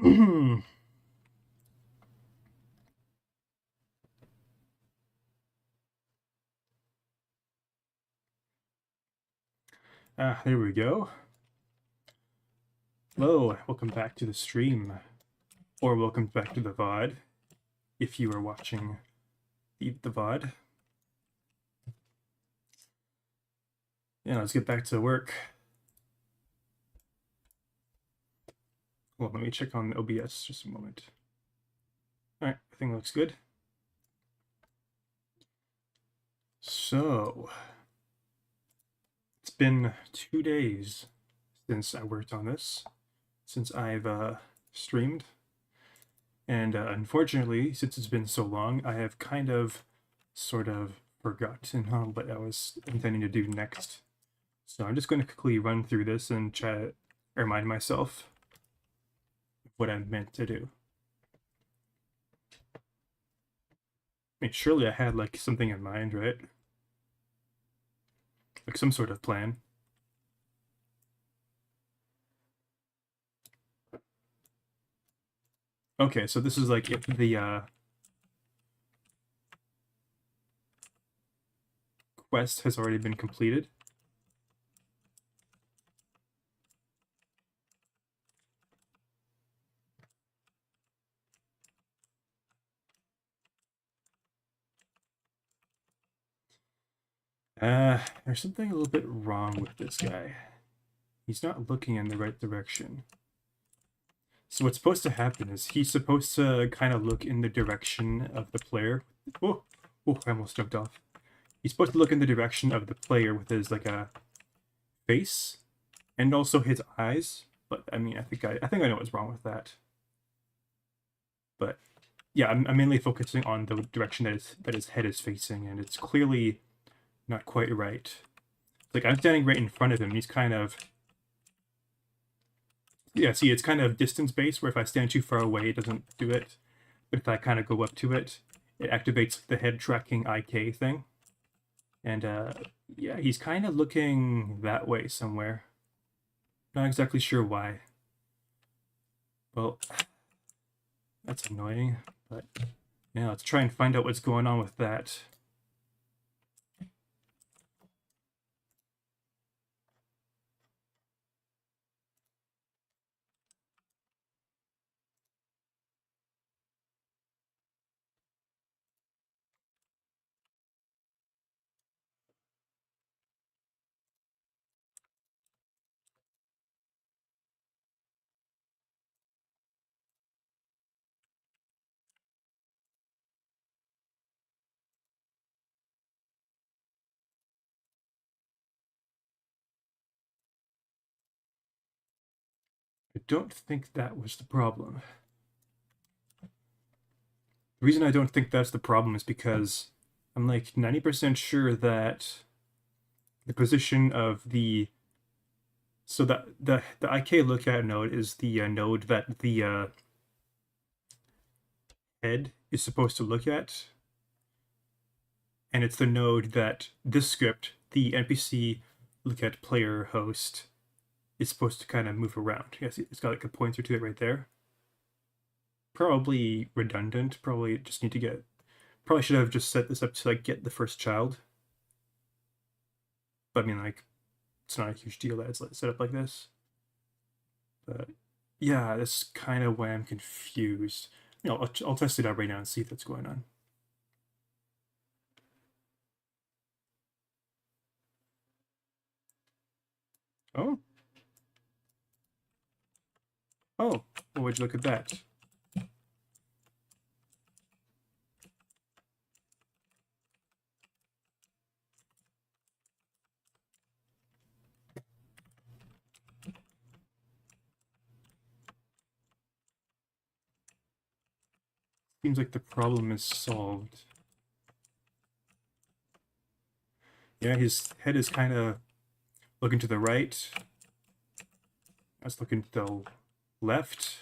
There we go. Hello, welcome back to the stream, or welcome back to the VOD, if you are watching the VOD. Yeah, let's get back to work. Well, let me check on OBS just a moment. All right, everything looks good. So, it's been 2 days since I worked on this, since I've streamed. And unfortunately, since it's been so long, I have kind of, sort of forgotten what I was intending to do next. So I'm just going to quickly run through this and try to remind myself what I meant to do. I mean, surely I had like something in mind, right? Like some sort of plan. Okay, so this is like if the quest has already been completed. There's something a little bit wrong with this guy. He's not looking in the right direction. So what's supposed to happen is he's supposed to kind of look in the direction of the player. Oh, I almost jumped off. He's supposed to look in the direction of the player with his like a face and also his eyes. But I mean, I think I know what's wrong with that. But yeah, I'm mainly focusing on the direction that his head is facing, and it's clearly not quite right. Like I'm standing right in front of him. He's kind of, yeah, see, it's kind of distance based, where if I stand too far away, it doesn't do it. But if I kind of go up to it, it activates the head tracking IK thing. And yeah, he's kind of looking that way somewhere. Not exactly sure why. Well, that's annoying, but yeah, let's try and find out what's going on with that. I don't think that was the problem. The reason I don't think that's the problem is because I'm like 90% sure that the position of the, so that the IK lookout node is the node that the head is supposed to look at, and it's the node that this script, the NPC lookout player host, is supposed to kind of move around. Yes, it's got like a pointer to it right there. Probably redundant. Probably just need to get. Probably should have just set this up to like get the first child. But I mean, like, it's not a huge deal that it's set up like this. But yeah, that's kind of why I'm confused. You know, I'll test it out right now and see if that's going on. Oh. Oh, well, would you look at that? Seems like the problem is solved. Yeah, his head is kind of looking to the right. That's looking to the left.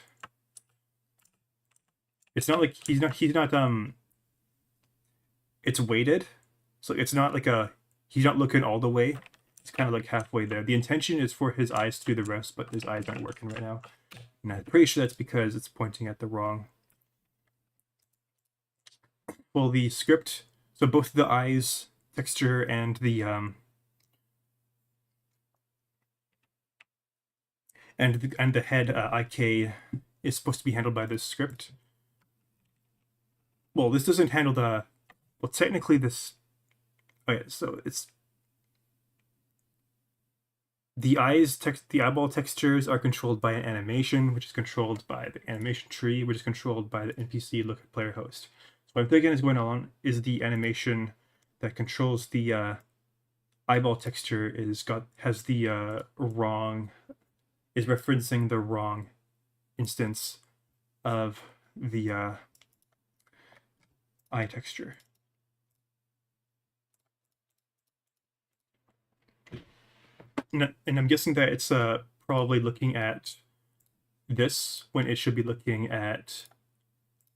It's not like he's not it's weighted. So it's not like he's not looking all the way. It's kind of like halfway there. The intention is for his eyes to do the rest, but his eyes aren't working right now. And I'm pretty sure that's because it's pointing at the wrong. Well, the script, so both the eyes texture and the head IK is supposed to be handled by this script. Well, this doesn't handle the. Well, technically this. Okay, so it's the the eyeball textures are controlled by an animation, which is controlled by the animation tree, which is controlled by the NPC look at player host. So what I'm thinking is going on is the animation that controls the eyeball texture has the wrong, is referencing the wrong instance of the eye texture. And I'm guessing that it's probably looking at this when it should be looking at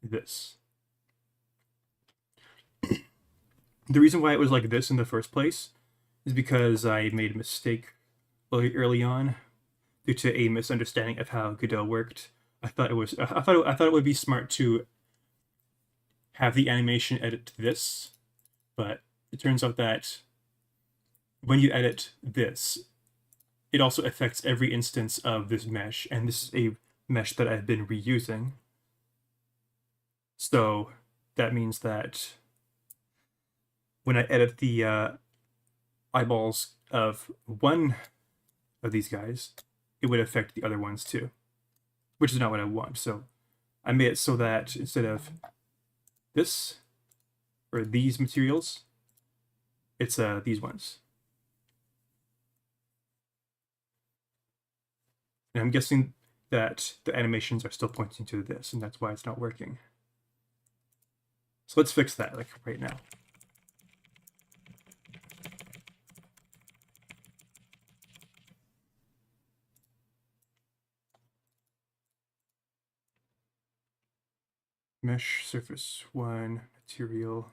this. The reason why it was like this in the first place is because I made a mistake early on due to a misunderstanding of how Godot worked. I thought it would be smart to have the animation edit this, but it turns out that when you edit this, it also affects every instance of this mesh, and this is a mesh that I've been reusing. So that means that when I edit the eyeballs of one of these guys, it would affect the other ones too, which is not what I want. So I made it so that instead of this or these materials, it's these ones. And I'm guessing that the animations are still pointing to this, and that's why it's not working. So let's fix that, like right now. Mesh surface 1 material.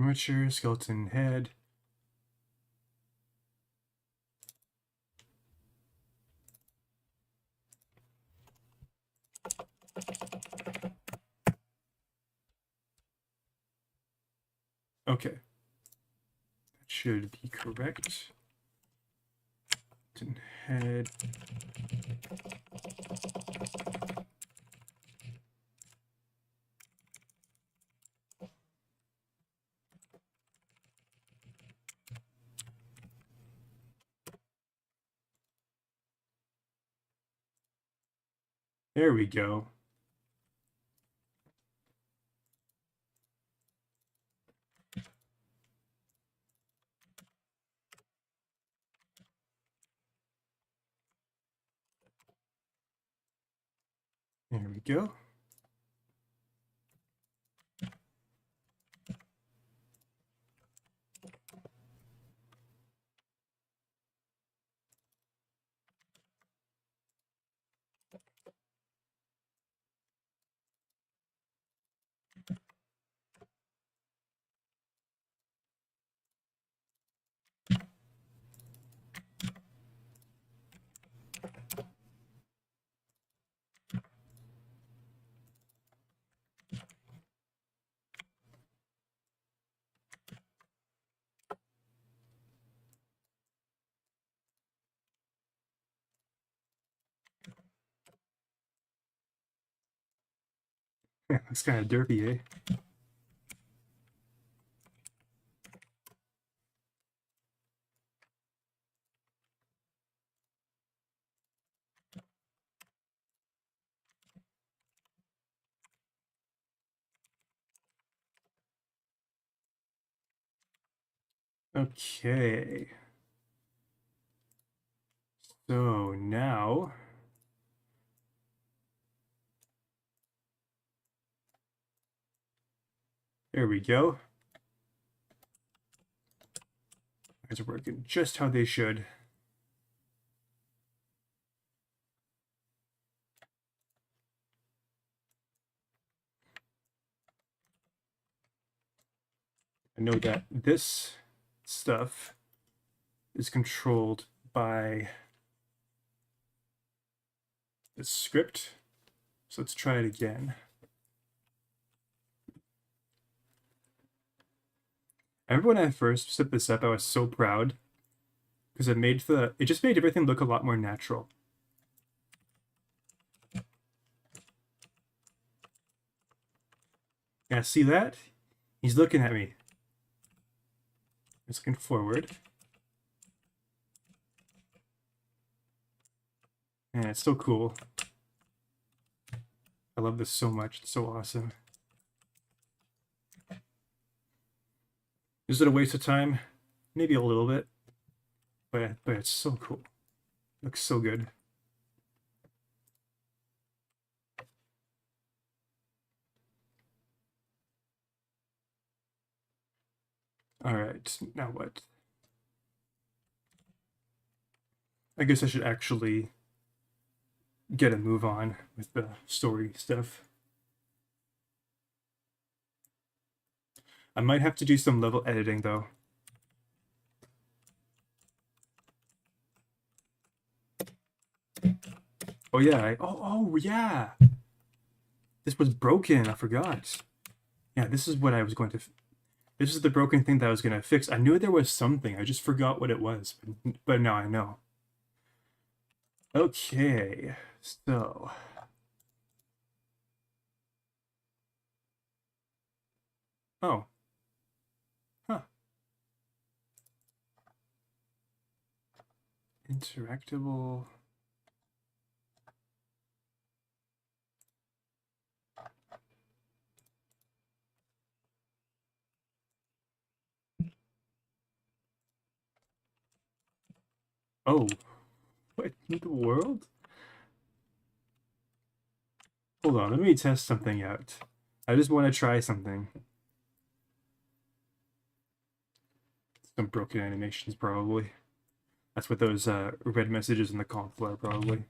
Armature, skeleton head. Okay. That should be correct. Skeleton head. There we go. There we go. Looks kind of derpy, eh? Okay. So now there we go. Things are working just how they should. I know that this stuff is controlled by the script. So let's try it again. I remember when I first set this up, I was so proud because it just made everything look a lot more natural. Yeah, see that? He's looking at me. He's looking forward. And it's so cool. I love this so much. It's so awesome. Is it a waste of time? Maybe a little bit. But it's so cool. Looks so good. All right, now what? I guess I should actually get a move on with the story stuff. I might have to do some level editing though. Oh yeah, oh yeah. This was broken, I forgot. Yeah, this is what I was going to this is the broken thing that I was going to fix. I knew there was something. I just forgot what it was. But now I know. Okay. So, oh. Huh. Interactable. Oh. What in the world? Hold on, let me test something out. I just want to try something. Some broken animations, probably. That's what those red messages in the console are, probably.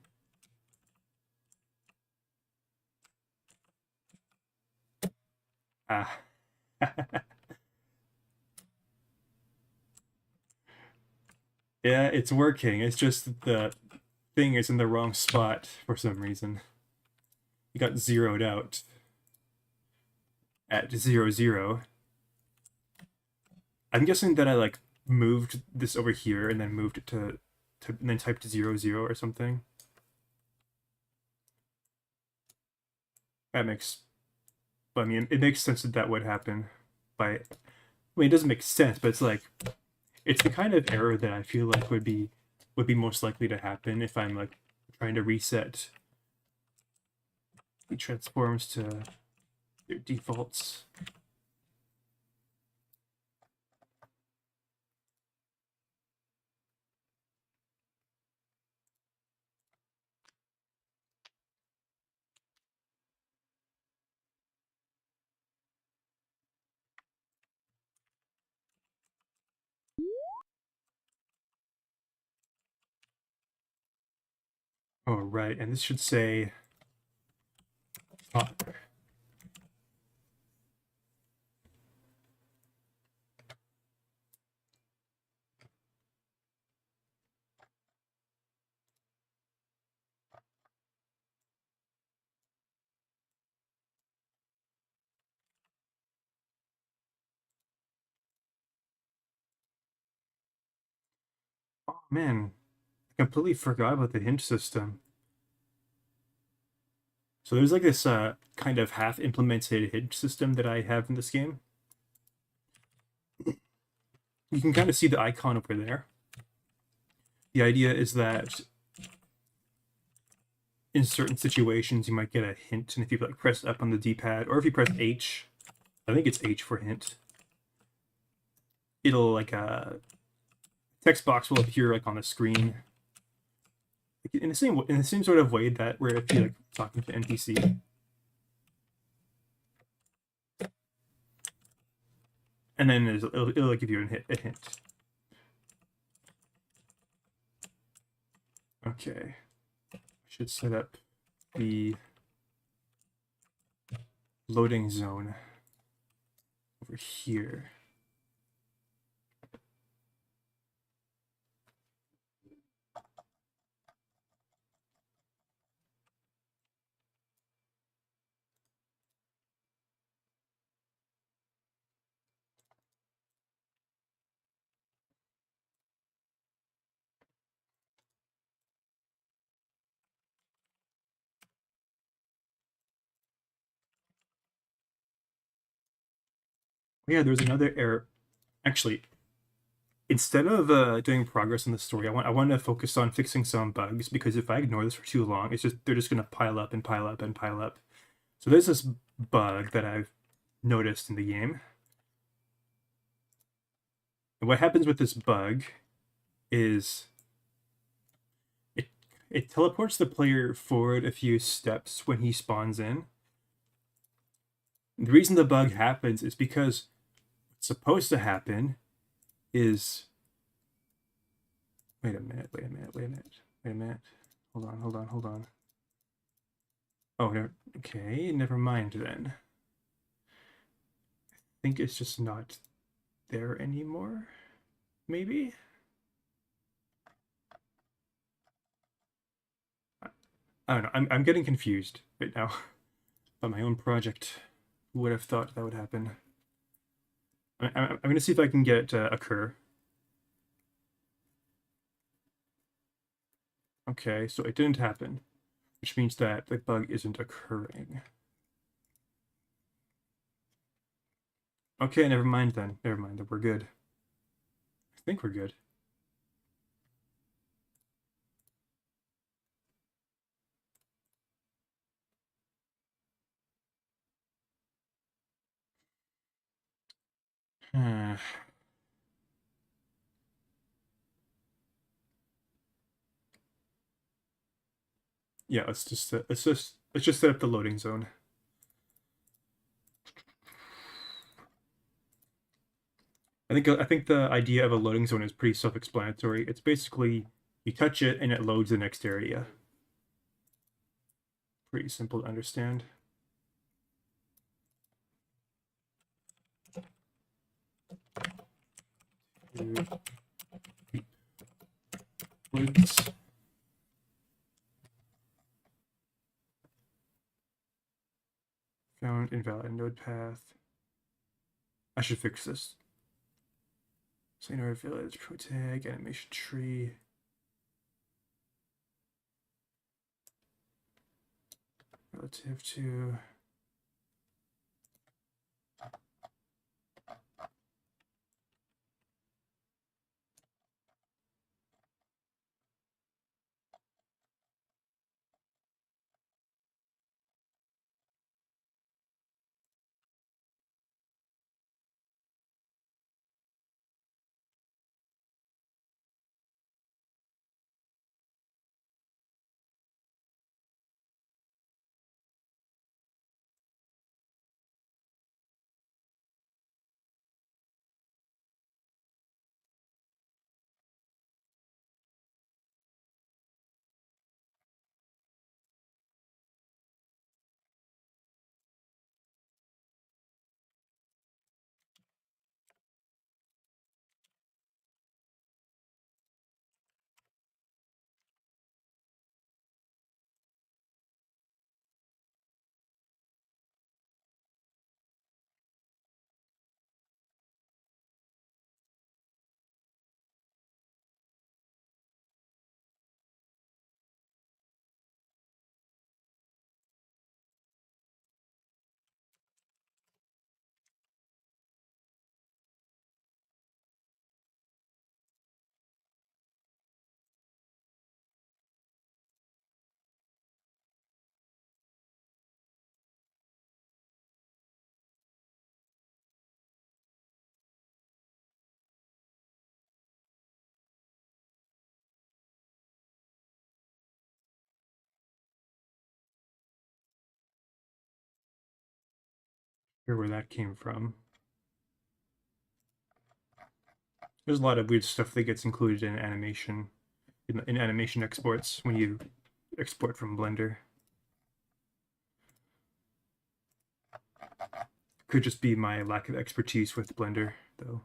Ah. Yeah, it's working. It's just the thing is in the wrong spot for some reason. It got zeroed out at 0, 0. I'm guessing that I like moved this over here and then moved it to and then typed 00 or something. That makes, I mean, it makes sense that that would happen. By, I mean, it doesn't make sense, but it's like, it's the kind of error that I feel like would be most likely to happen if I'm like trying to reset the transforms to their defaults. Oh, right, and this should say father. Oh man, I completely forgot about the hint system. So there's like this kind of half implemented hint system that I have in this game. You can kind of see the icon over there. The idea is that in certain situations you might get a hint, and if you like press up on the D-pad, or if you press H, I think it's H for hint, it'll like a text box will appear like on the screen in the same sort of way that where if you like talking to NPC. And then it'll give you a hint. Okay. I should set up the loading zone over here. Yeah, there's another error. Actually, instead of doing progress in the story, I want to focus on fixing some bugs, because if I ignore this for too long, they're just gonna pile up and pile up and pile up. So there's this bug that I've noticed in the game. And what happens with this bug is it teleports the player forward a few steps when he spawns in. And the reason the bug happens is because what's supposed to happen is wait a minute. Hold on. Oh, no. Okay, never mind then. I think it's just not there anymore. Maybe? I don't know. I'm getting confused right now about my own project. Who would have thought that would happen? I'm going to see if I can get it to occur. Okay, so it didn't happen, which means that the bug isn't occurring. Okay, never mind then. Never mind. We're good. I think we're good. Yeah, let's just set up the loading zone. I think the idea of a loading zone is pretty self-explanatory. It's basically you touch it and it loads the next area. Pretty simple to understand. Woods. Found invalid node path. I should fix this. Sayannor Village, pro tag, animation tree. relative to hear where that came from. There's a lot of weird stuff that gets included in animation, in animation exports when you export from Blender. Could just be my lack of expertise with Blender, though.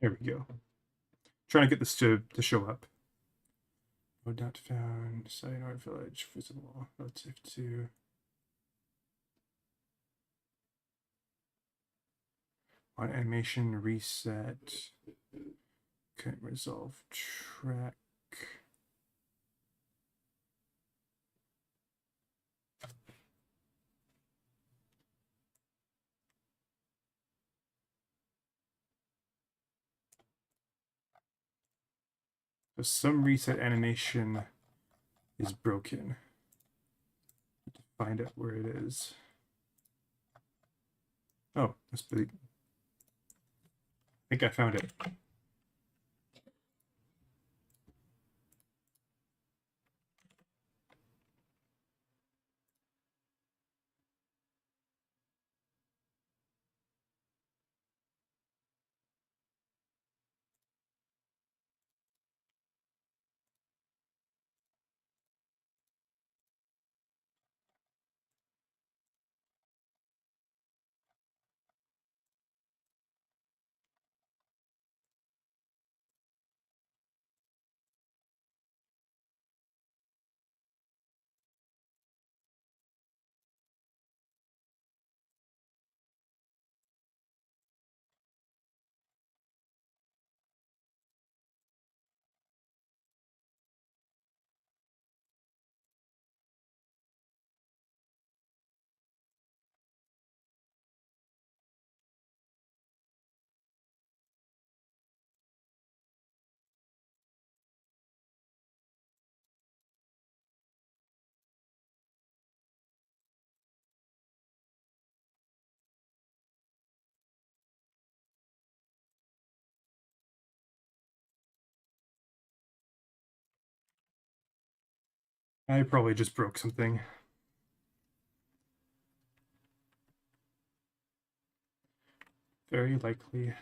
There we go. Trying to get this to show up. GODOT found, Sayannor Village visible relative to on animation reset. Couldn't resolve track. So some reset animation is broken. Find out where it is. Oh, that's the. I think I found it. I probably just broke something. Very likely.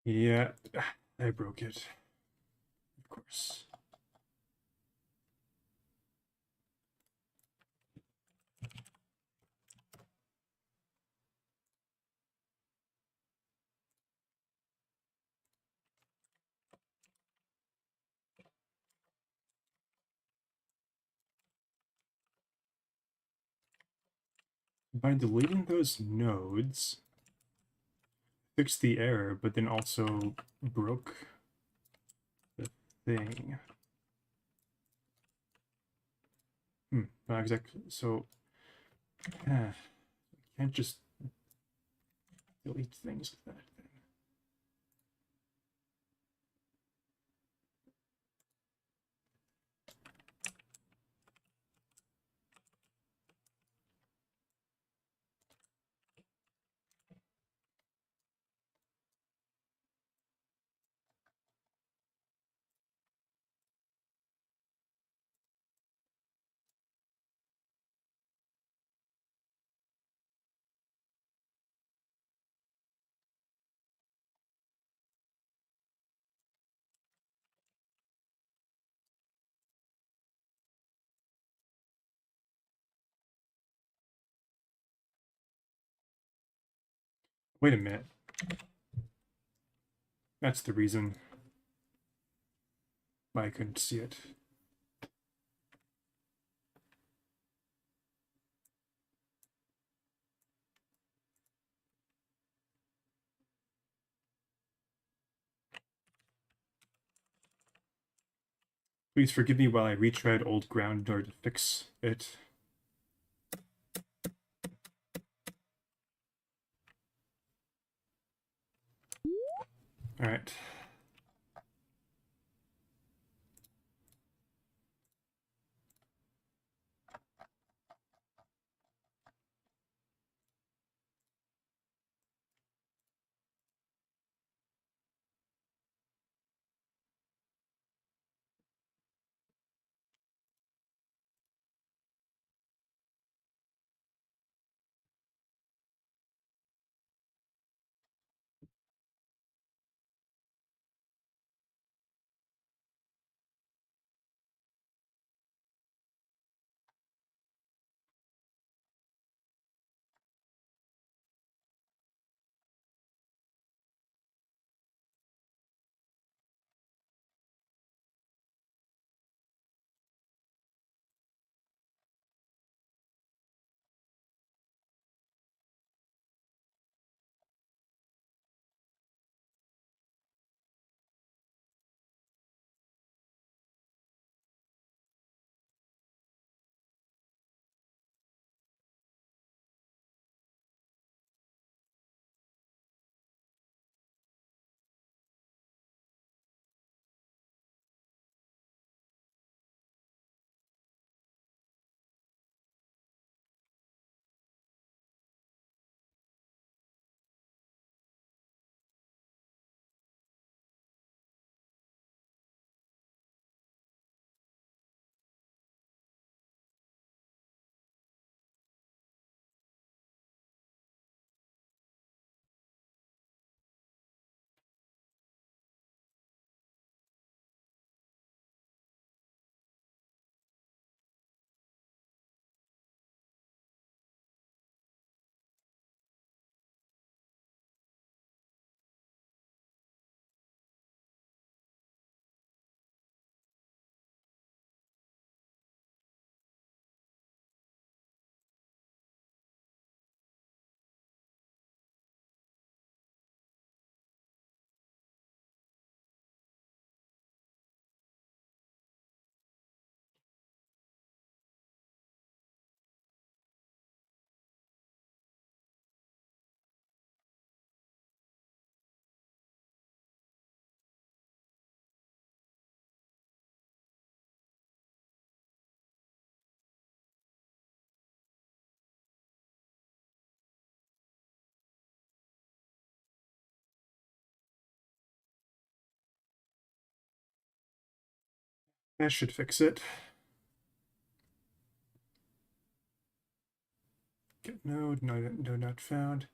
Yeah, I broke it. Of course. By deleting those nodes, fixed the error, but then also broke the thing. Not exactly. So, can't just delete things with that thing. Wait a minute. That's the reason why I couldn't see it. Please forgive me while I retread old ground in order to fix it. Alright. That should fix it. Get node, no, not found.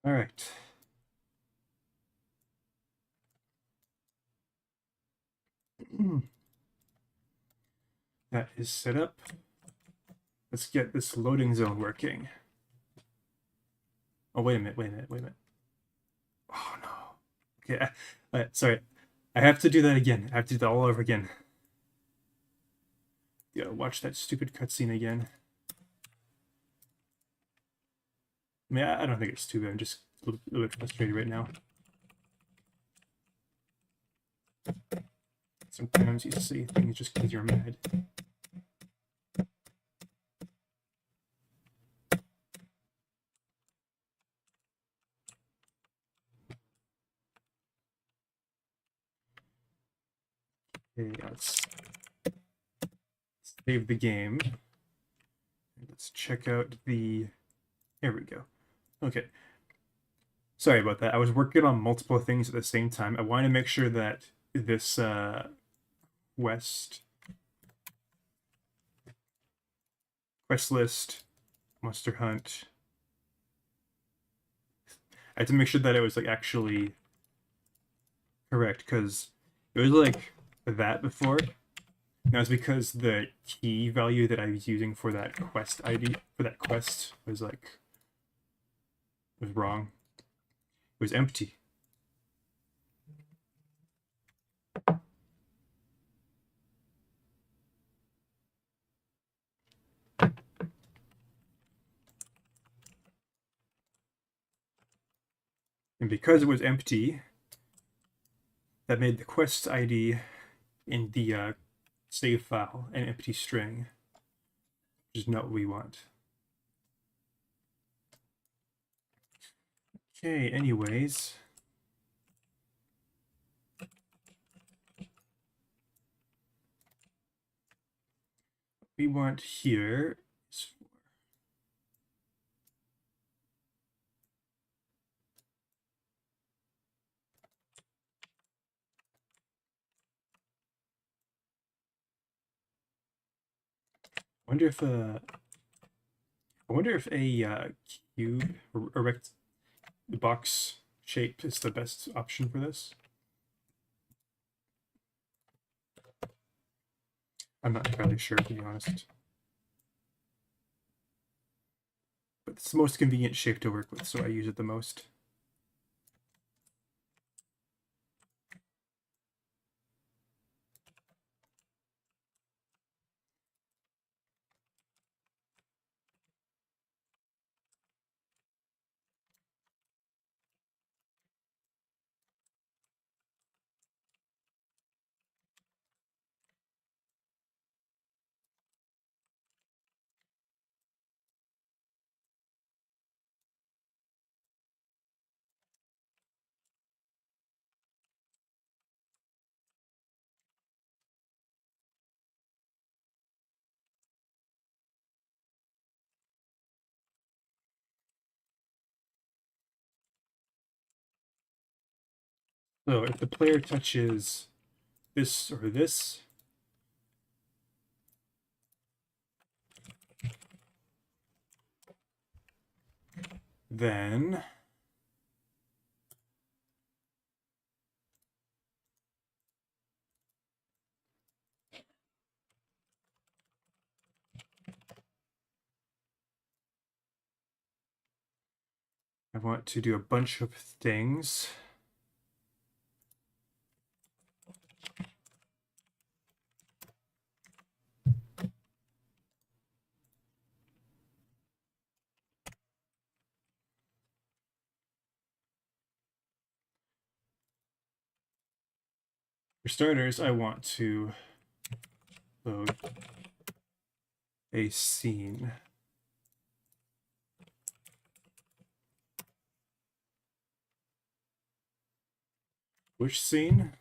All right. That is set up. Let's get this loading zone working. Oh, wait a minute. Oh, no. Okay, sorry. I have to do that again. I have to do that all over again. Yeah, watch that stupid cutscene again. I mean, I don't think it's too bad. I'm just a little bit frustrated right now. Sometimes you say things just because you're mad. Okay, let's save the game. Let's check out the... There we go. Okay. Sorry about that. I was working on multiple things at the same time. I want to make sure that this quest list, Monster Hunt. I had to make sure that it was like actually correct because it was like that before. Now it's because the key value that I was using for that quest ID for that quest was wrong. It was empty. And because it was empty, that made the quest ID in the save file an empty string, which is not what we want. Okay, anyways. What we want here is I wonder if a cube or a box shape is the best option for this. I'm not entirely sure, to be honest. But it's the most convenient shape to work with, so I use it the most. So if the player touches this or this, then I want to do a bunch of things. For starters, I want to load a scene. Which scene?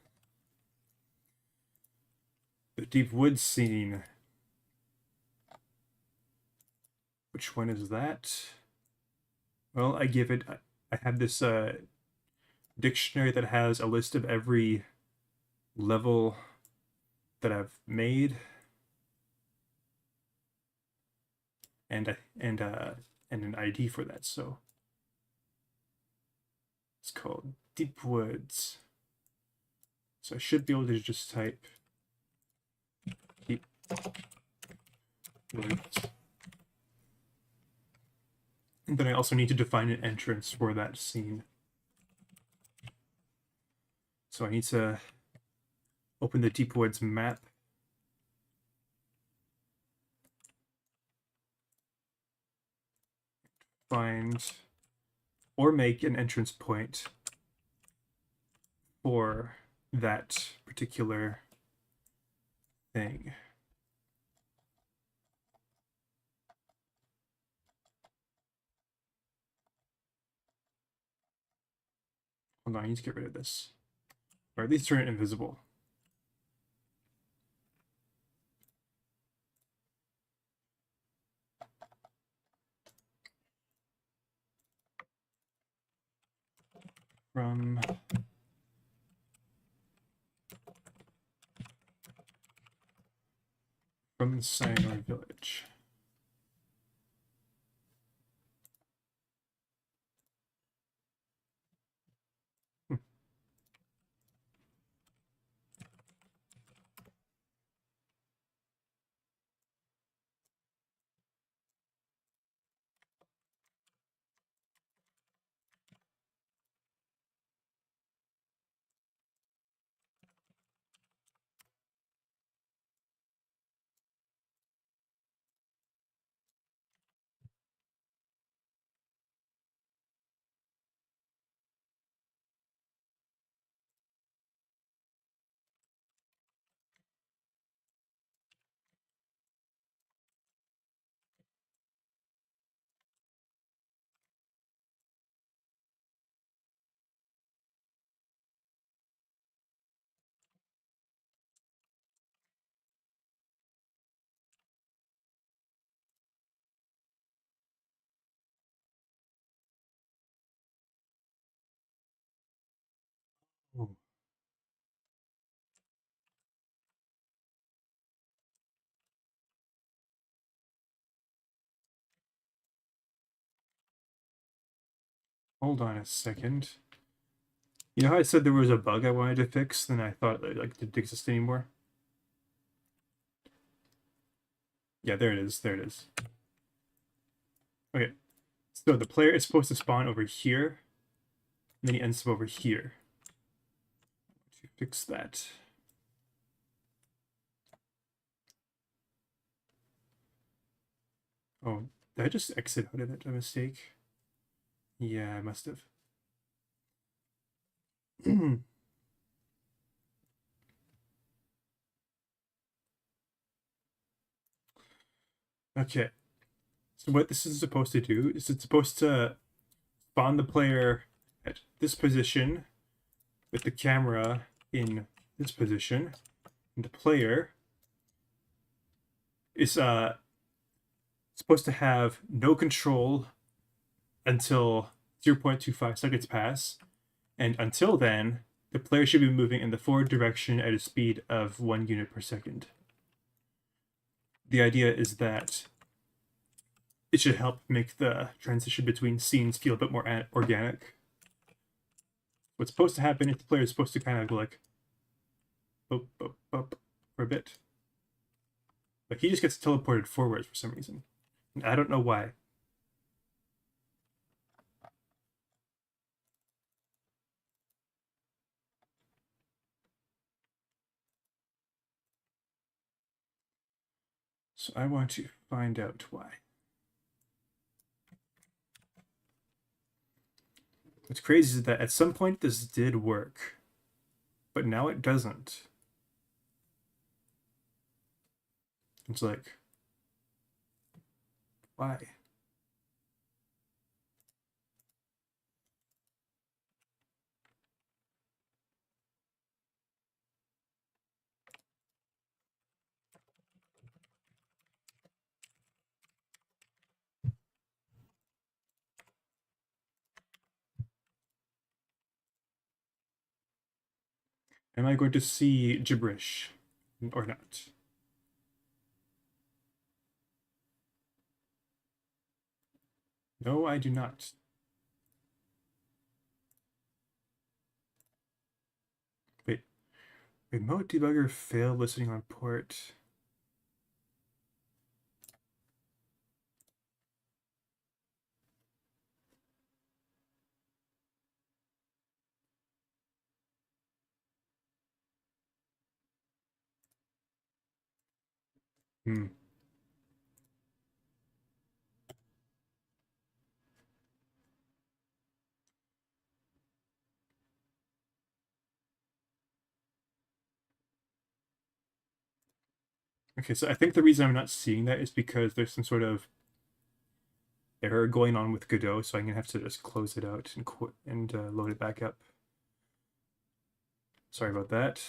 The Deep Woods scene. Which one is that? Well, I have this dictionary that has a list of every level that I've made, and an ID for that. So it's called Deep Woods. So I should be able to just type Deep Woods. And then I also need to define an entrance for that scene. So I need to open the Deep Woods map. Find or make an entrance point for that particular thing. Hold on, I need to get rid of this. Or at least turn it invisible. From Sayannor Village. Oh. Hold on a second. You know how I said there was a bug I wanted to fix, then I thought it didn't exist anymore? Yeah, there it is. There it is. Okay. So the player is supposed to spawn over here, and then he ends up over here. To fix that. Oh, did I just exit out of it? A mistake? Yeah, I must have. Okay. So what this is supposed to do is it's supposed to spawn the player at this position with the camera in this position. And the player is supposed to have no control until 0.25 seconds pass. And until then, the player should be moving in the forward direction at a speed of 1 unit per second. The idea is that it should help make the transition between scenes feel a bit more organic. What's supposed to happen is the player is supposed to kind of go like up for a bit. Like he just gets teleported forwards for some reason. And I don't know why. So I want to find out why. What's crazy is that at some point this did work, but now it doesn't. It's like, why? Am I going to see gibberish or not? No, I do not. Wait, remote debugger failed listening on port. Hmm. Okay, so I think the reason I'm not seeing that is because there's some sort of error going on with Godot, so I'm gonna have to just close it out and quit and load it back up. Sorry about that.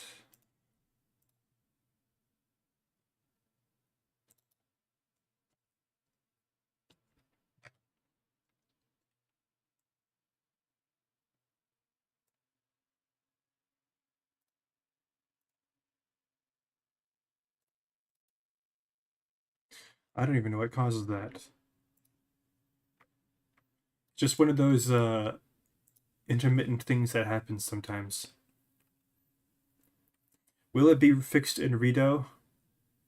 I don't even know what causes that. Just one of those intermittent things that happens sometimes. Will it be fixed in Redot?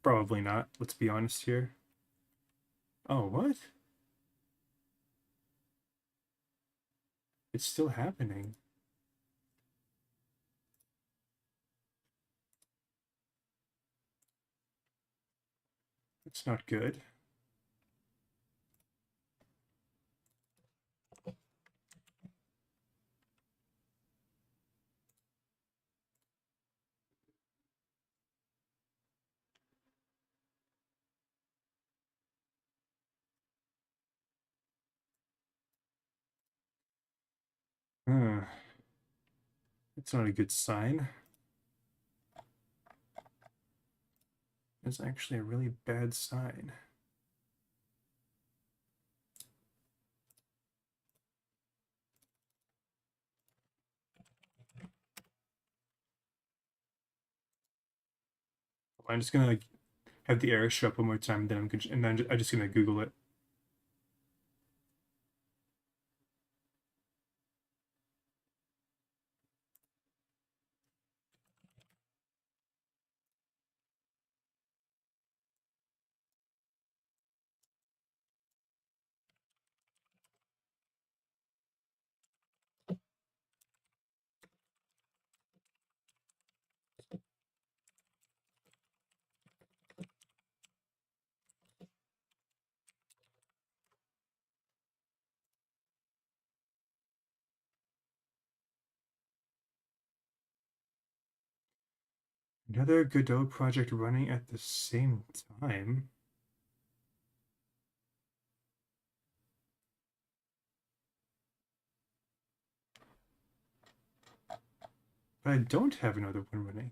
Probably not. Let's be honest here. Oh, what? It's still happening. It's not good. Huh. It's not a good sign. It's actually a really bad sign. I'm just gonna have the error show up one more time, then I'm just gonna Google it. Another Godot project running at the same time. But I don't have another one running.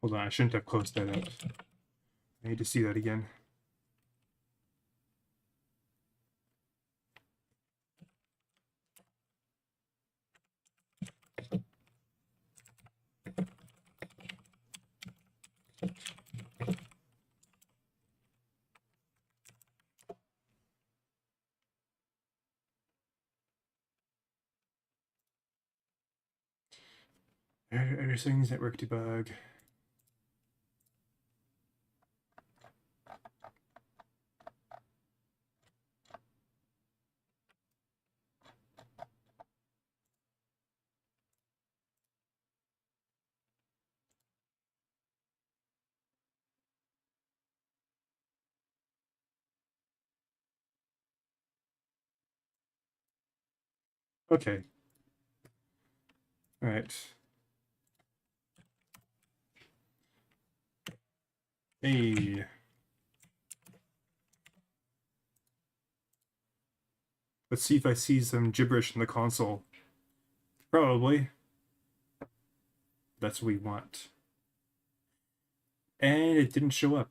Hold on, I shouldn't have closed that out. I need to see that again. Error settings, network debug. Okay. All right. Hey. Let's see if I see some gibberish in the console. Probably. That's what we want. And it didn't show up.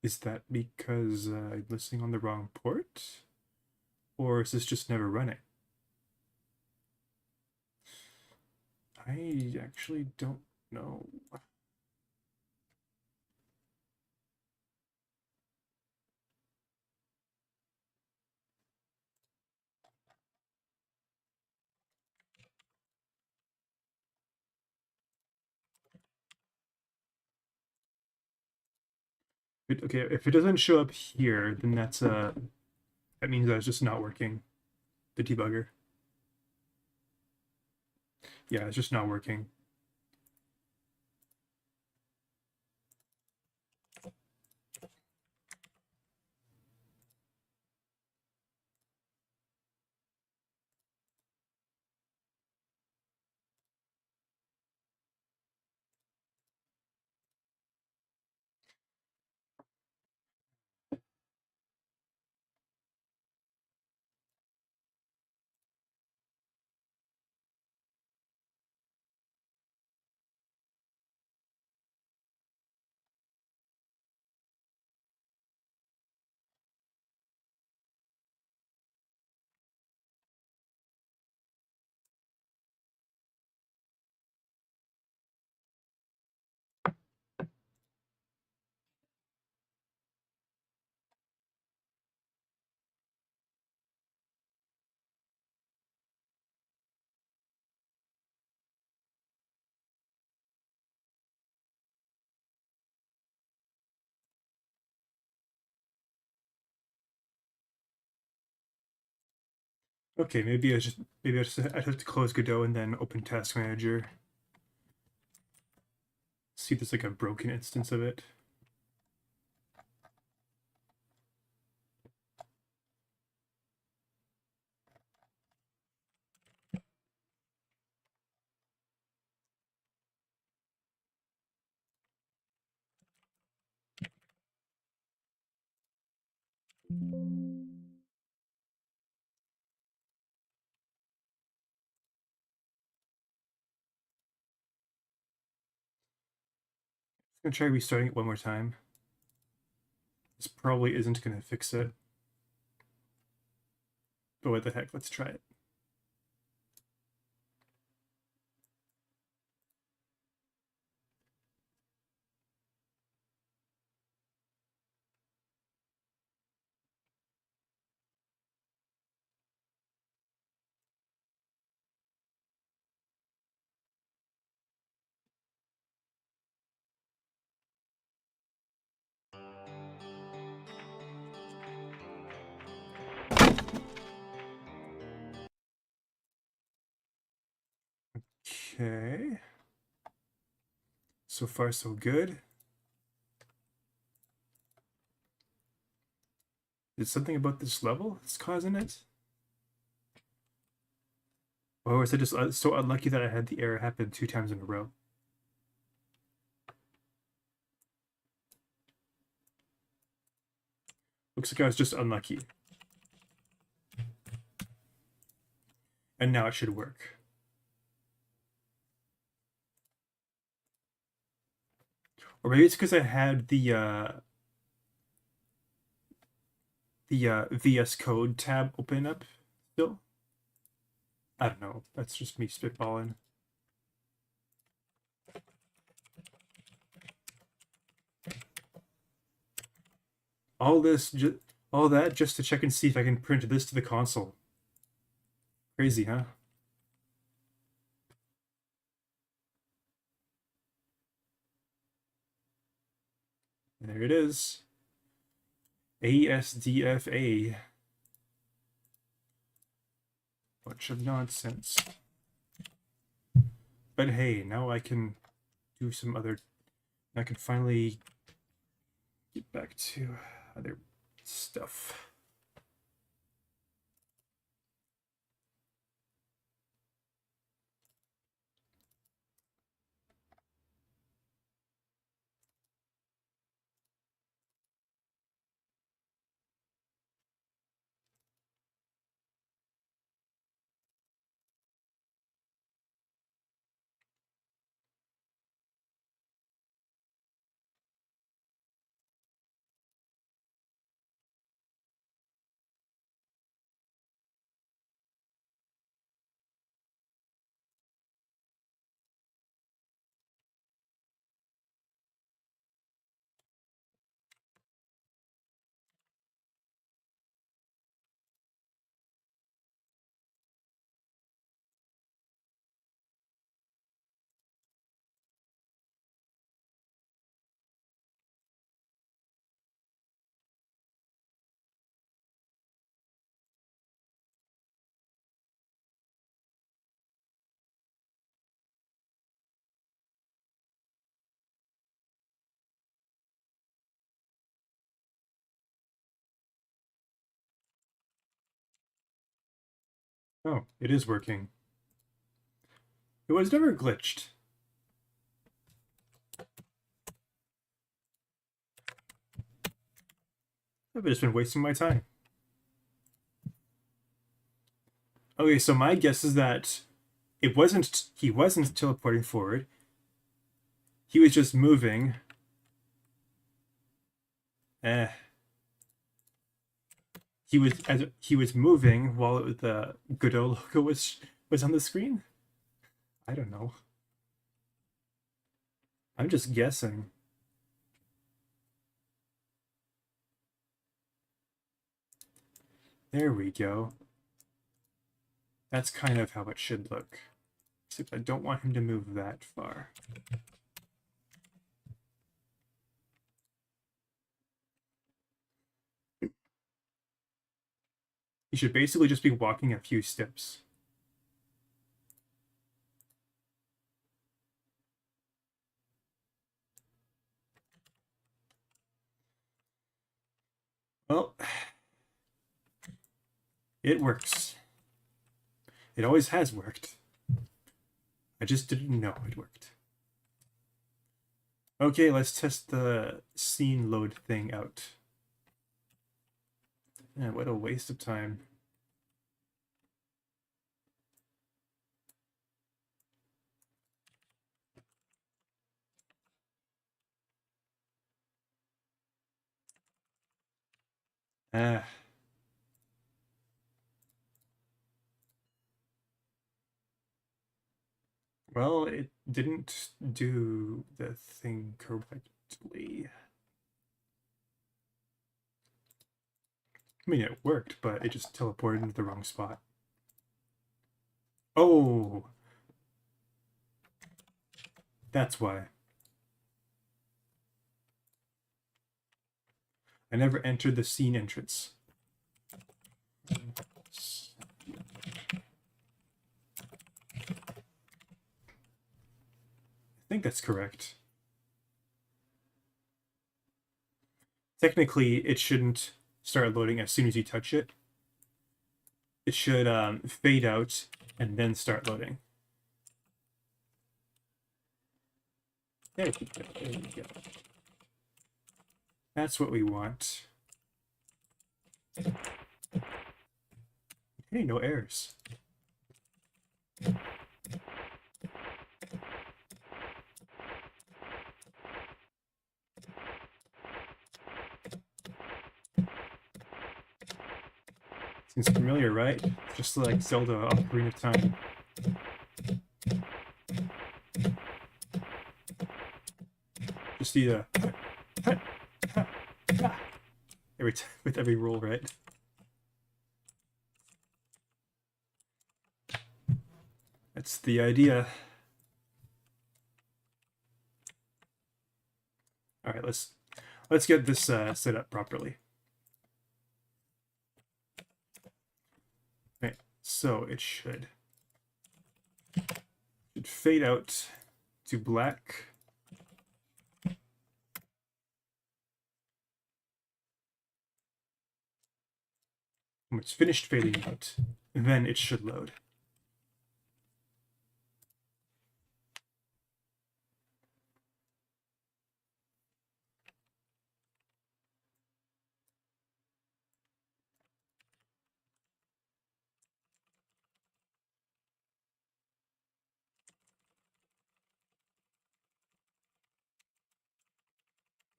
Is that because I'm listening on the wrong port? Or is this just never running? I actually don't know. Okay, if it doesn't show up here, then that means that it's just not working. The debugger. Yeah, it's just not working. Okay, I'd have to close Godot and then open Task Manager. See if there's like a broken instance of it. I'm gonna try restarting it one more time. This probably isn't gonna fix it. But what the heck, let's try it. Okay. So far, so good. Is something about this level that's causing it? Or is it just so unlucky that I had the error happen 2 times in a row? Looks like I was just unlucky. And now it should work. Or maybe it's because I had the VS Code tab open up still. I don't know. That's just me spitballing. All this, all that just to check and see if I can print this to the console. Crazy, huh? There it is. ASDFA. Bunch of nonsense. But hey, now I can do some other. I can finally get back to other stuff. Oh, it is working. It was never glitched. I've just been wasting my time. Okay, so my guess is that he wasn't teleporting forward. He was just moving. Eh. He was moving while the Godot logo was on the screen. I don't know. I'm just guessing. There we go. That's kind of how it should look. Except I don't want him to move that far. He should basically just be walking a few steps. Well, it works. It always has worked. I just didn't know it worked. Okay, let's test the scene load thing out. Yeah, what a waste of time. Ah. Well, it didn't do the thing correctly. I mean, it worked, but it just teleported into the wrong spot. Oh! That's why. I never entered the scene entrance. I think that's correct. Technically, it shouldn't start loading as soon as you touch it. It should fade out and then start loading. There we go. There we go. That's what we want. Hey, no errors. Seems familiar, right? Just like Zelda Ocarina of Time. Just the every time with every roll, right? That's the idea. All right, let's get this set up properly. Right, so it should fade out to black. When it's finished fading out, then it should load.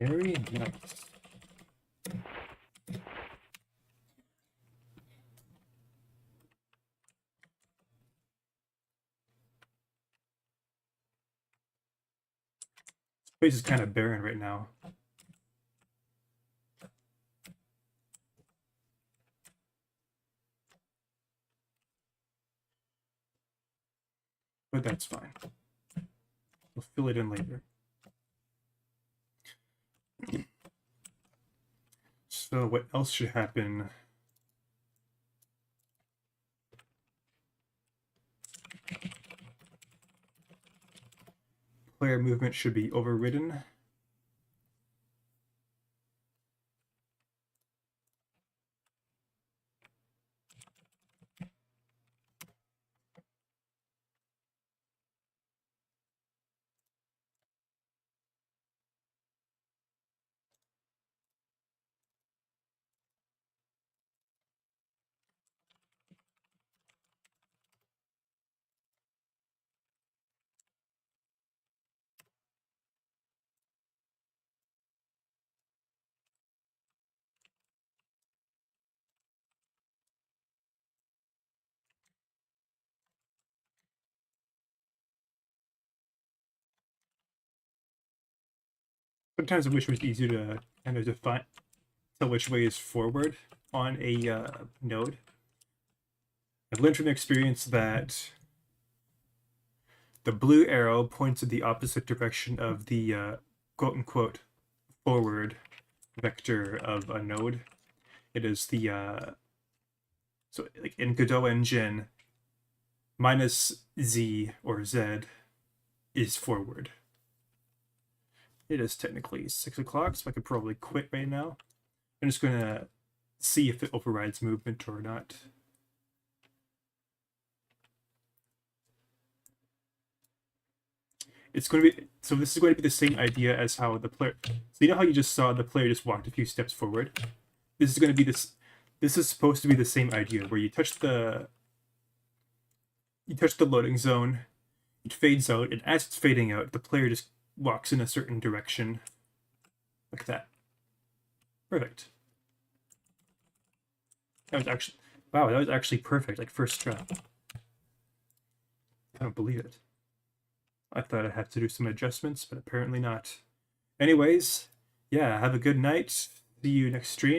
Very nice. This place is kind of barren right now. But that's fine. We'll fill it in later. So what else should happen? Player movement should be overridden. Sometimes I wish it was easier to kind of define, tell which way is forward on a node. I've learned from experience that the blue arrow points in the opposite direction of the quote-unquote forward vector of a node. It is the so like in Godot engine, minus z or z is forward. It is technically 6 o'clock, so I could probably quit right now. I'm just gonna see if it overrides movement or not. It's going to be, so this is going to be the same idea as how the player, so you know how you just saw the player just walked a few steps forward? This is going to be this is supposed to be the same idea, where you touch the loading zone, it fades out, and as it's fading out, the player just walks in a certain direction, like that. Perfect. That was actually, wow, that was actually perfect, like first try. I don't believe it. I thought I'd have to do some adjustments, but apparently not. Anyways, yeah, have a good night. See you next stream.